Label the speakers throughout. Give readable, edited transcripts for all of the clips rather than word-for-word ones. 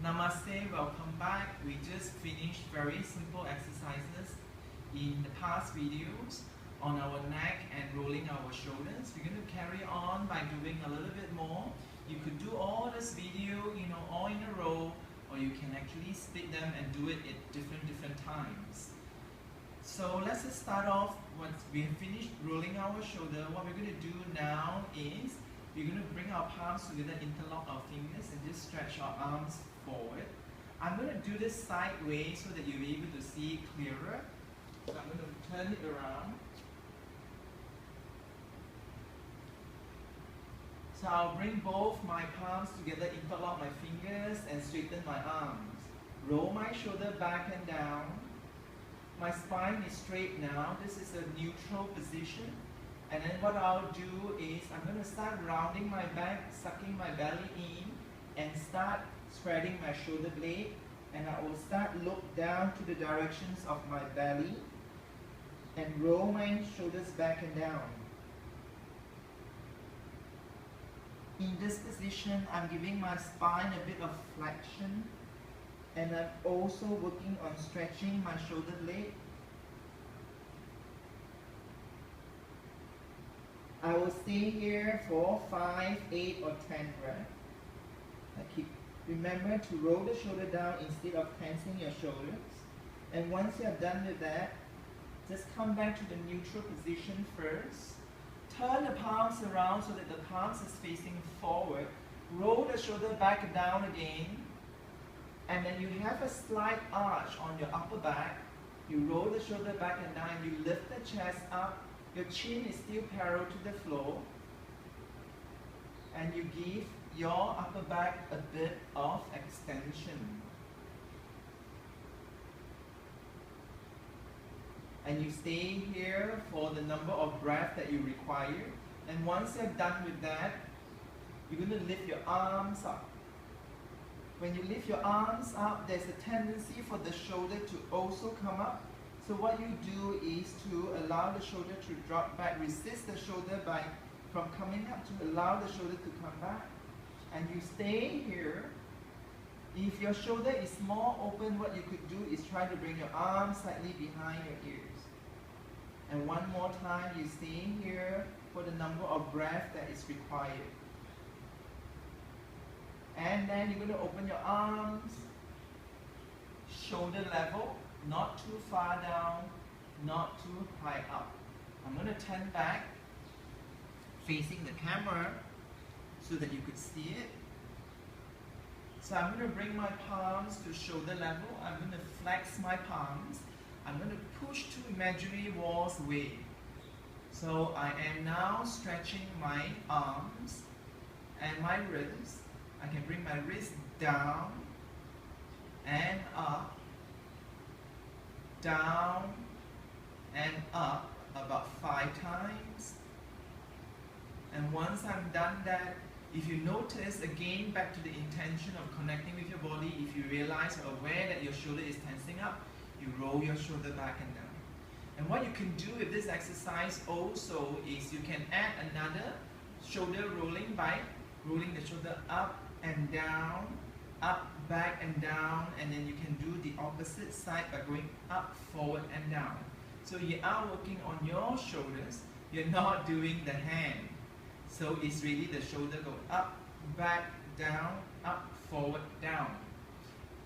Speaker 1: Namaste, welcome back. We just finished very simple exercises in the past videos on our neck and rolling our shoulders. We're going to carry on by doing a little bit more. You could do all this video, all in a row, or you can actually split them and do it at different times. So let's just start off. Once we have finished rolling our shoulder, what we're going to do now is we're going to bring our palms together, interlock our fingers, and just stretch our arms forward. I'm going to do this sideways so that you'll be able to see clearer. So I'm going to turn it around. So I'll bring both my palms together, interlock my fingers, and straighten my arms. Roll my shoulder back and down. My spine is straight now. This is a neutral position. And then what I'll do is I'm going to start rounding my back, sucking my belly in, and start spreading my shoulder blade. And I will start look down to the directions of my belly and roll my shoulders back and down. In this position, I'm giving my spine a bit of flexion, and I'm also working on stretching my shoulder blade. I will stay here for 5, 8, or 10 breaths. Remember to roll the shoulder down instead of tensing your shoulders. And once you're done with that, just come back to the neutral position first. Turn the palms around so that the palms is facing forward. Roll the shoulder back and down again. And then you have a slight arch on your upper back. You roll the shoulder back and down. You lift the chest up. Your chin is still parallel to the floor. And you give your upper back a bit of extension. And you stay here for the number of breaths that you require. And once you're done with that, you're going to lift your arms up. When you lift your arms up, there's a tendency for the shoulder to also come up. So what you do is to allow the shoulder to drop back, resist the shoulder from coming up, to allow the shoulder to come back. And you stay here. If your shoulder is more open, what you could do is try to bring your arms slightly behind your ears. And one more time, you stay here for the number of breaths that is required. And then you're going to open your arms, shoulder level, not too far down, not too high up. I'm going to turn back, facing the camera, so that you could see it. So I'm going to bring my palms to shoulder level. I'm going to flex my palms. I'm going to push two imaginary walls away. So I am now stretching my arms and my wrists. I can bring my wrist down and up, down and up about 5 times. And once I'm done that, if you notice, again back to the intention of connecting with your body, if you realize or aware that your shoulder is tensing up, you roll your shoulder back and down. And what you can do with this exercise also is you can add another shoulder rolling by rolling the shoulder up and down, up, back and down, and then you can do the opposite side by going up, forward and down. So you are working on your shoulders, you're not doing the hand. So it's really the shoulder go up, back, down, up, forward, down.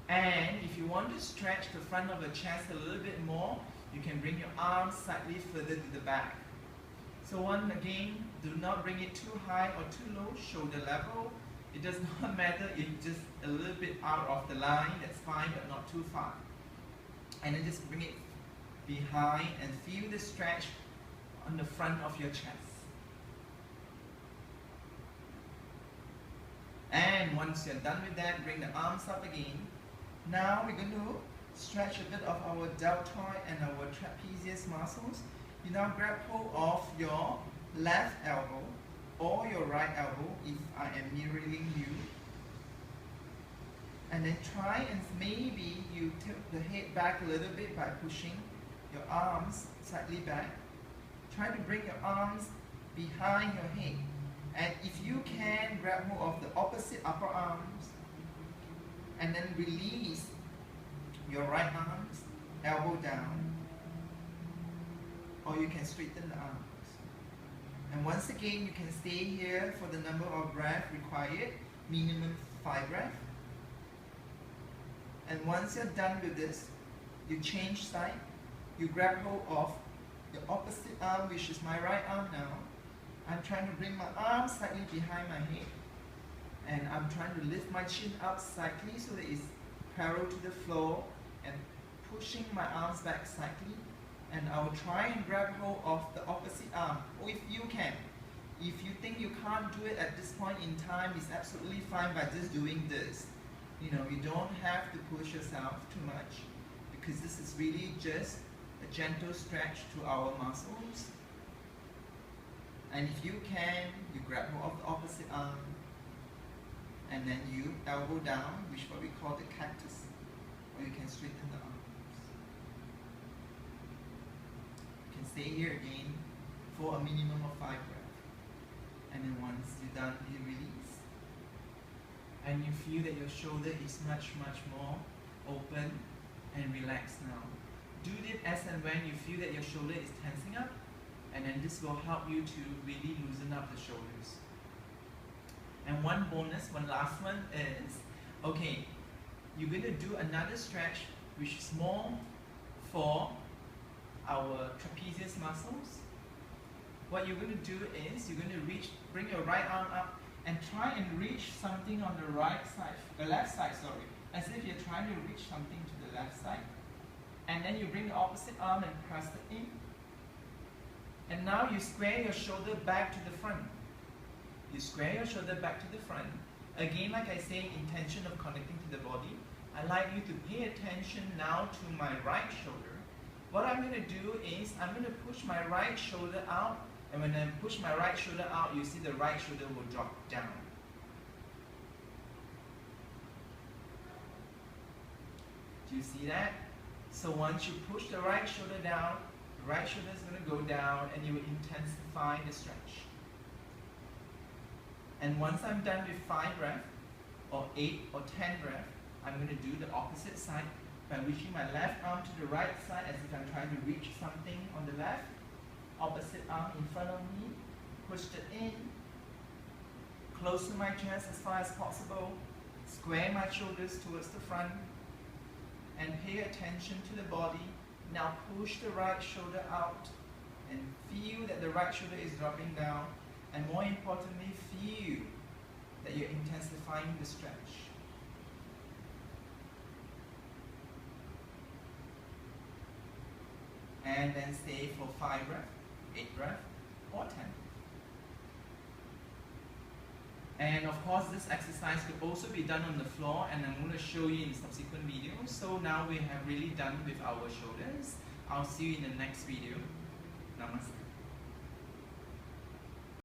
Speaker 1: And if you want to stretch the front of the chest a little bit more, you can bring your arms slightly further to the back. So once again, do not bring it too high or too low, shoulder level. It does not matter if just a little bit out of the line, that's fine, but not too far. And then just bring it behind and feel the stretch on the front of your chest. And once you're done with that, bring the arms up again. Now we're going to stretch a bit of our deltoid and our trapezius muscles. You now grab hold of your left elbow or your right elbow if I am mirroring you. And then try and maybe you tilt the head back a little bit by pushing your arms slightly back. Try to bring your arms behind your head. And if you can, grab hold of the opposite upper arms and then release your right arms, elbow down, or you can straighten the arms. And once again, you can stay here for the number of breaths required, minimum 5 breaths. And once you're done with this, you change side, you grab hold of the opposite arm, which is my right arm now. I'm trying to bring my arm slightly behind my head. And I'm trying to lift my chin up slightly so that it's parallel to the floor, and pushing my arms back slightly. And I will try and grab hold of the opposite arm, or if you can. If you think you can't do it at this point in time, it's absolutely fine by just doing this. You know, you don't have to push yourself too much, because this is really just a gentle stretch to our muscles. And if you can, you grab hold of the opposite arm, and then you elbow down, which is what we call the cactus, or you can straighten the arms. You can stay here again for a minimum of 5 breaths. And then once you're done, you release. And you feel that your shoulder is much more open and relaxed now. Do it as and when you feel that your shoulder is tensing up, and then this will help you to really loosen up the shoulders. And one bonus, one last one is, okay, you're going to do another stretch which is more for our trapezius muscles. What you're going to do is, you're going to bring your right arm up and try and reach something on the left side, as if you're trying to reach something to the left side. And then you bring the opposite arm and press it in. And now you square your shoulder back to the front. You square your shoulder back to the front. Again, like I say, intention of connecting to the body. I'd like you to pay attention now to my right shoulder. What I'm going to do is, I'm going to push my right shoulder out, and when I push my right shoulder out, you see the right shoulder will drop down. Do you see that? So once you push the right shoulder down, the right shoulder is going to go down, and you will intensify the stretch. And once I'm done with 5 breaths, or 8 or 10 breaths, I'm going to do the opposite side by reaching my left arm to the right side as if I'm trying to reach something on the left. Opposite arm in front of me, pushed it in, close to my chest as far as possible, square my shoulders towards the front, and pay attention to the body. Now push the right shoulder out and feel that the right shoulder is dropping down, and more importantly, feel that you're intensifying the stretch. And then stay for 5 breaths, 8 breaths, or 10. And of course, this exercise could also be done on the floor, and I'm going to show you in subsequent videos. So now we have really done with our shoulders. I'll see you in the next video. Namaste.